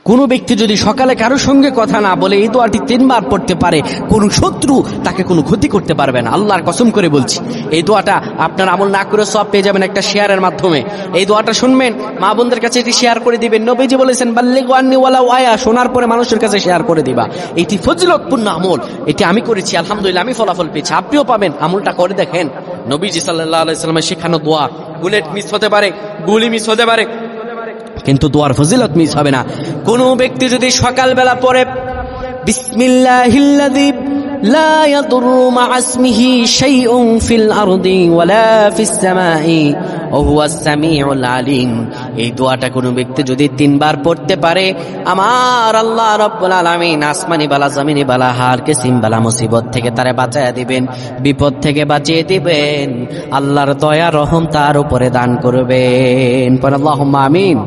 কোনো ব্যক্তি যদি সকালে কারো সঙ্গে কথা না বলে এই দোয়াটি 3 বার পড়তে পারে, কোন শত্রু তাকে কোনো ক্ষতি করতে পারবে না। আল্লাহর কসম করে বলছি, এই দোয়াটা আপনার আমল না করে সব পেয়ে যাবেন একটা শেয়ারের মাধ্যমে। এই দোয়াটা শুনবেন, মা বোনদের কাছে এটি শেয়ার করে দিবেন। নবীজি বলেছেন বাল্লিগু আন্নি ওয়ালাউ আয়া, শোনার পরে মানুষের কাছে শেয়ার করে দিবা। এটি ফজিলতপূর্ণ আমল, এটি আমি করেছি, আলহামদুলিল্লাহ আমি ফলাফল পেয়েছি, আপনিও পাবেন। আমলটা করে দেখেন। নবীজি সাল্লাল্লাহু আলাইহি সাল্লামের শেখানো দোয়া, বুলেট মিস হতে পারে, গুলি মিস হতে পারে, কিন্তু দোয়ার ফজিলত মিস হবে না। কোন ব্যক্তি যদি সকালবেলা পড়ে বিসমিল্লাহিল্লাযী লা ইয়াদুররু মা'a ইসমিহি শাইউন ফিল আরদি ওয়ালা ফিস সামাই ওয়া হুয়াস সামিউল আলিম, এই দোয়াটা কোন ব্যক্তি যদি 3 বার পড়তে পারে, আমার আল্লাহ রাব্বুল আলামিন আসমানি বালা জমিনি বালা হার কিসিম বালা মুসিবত থেকে তারে বাঁচায়া দিবেন, বিপদ থেকে বাঁচিয়ে দিবেন। আল্লাহর দয়া রহম তার উপরে দান করবেন। আল্লাহুম্মা আমিন।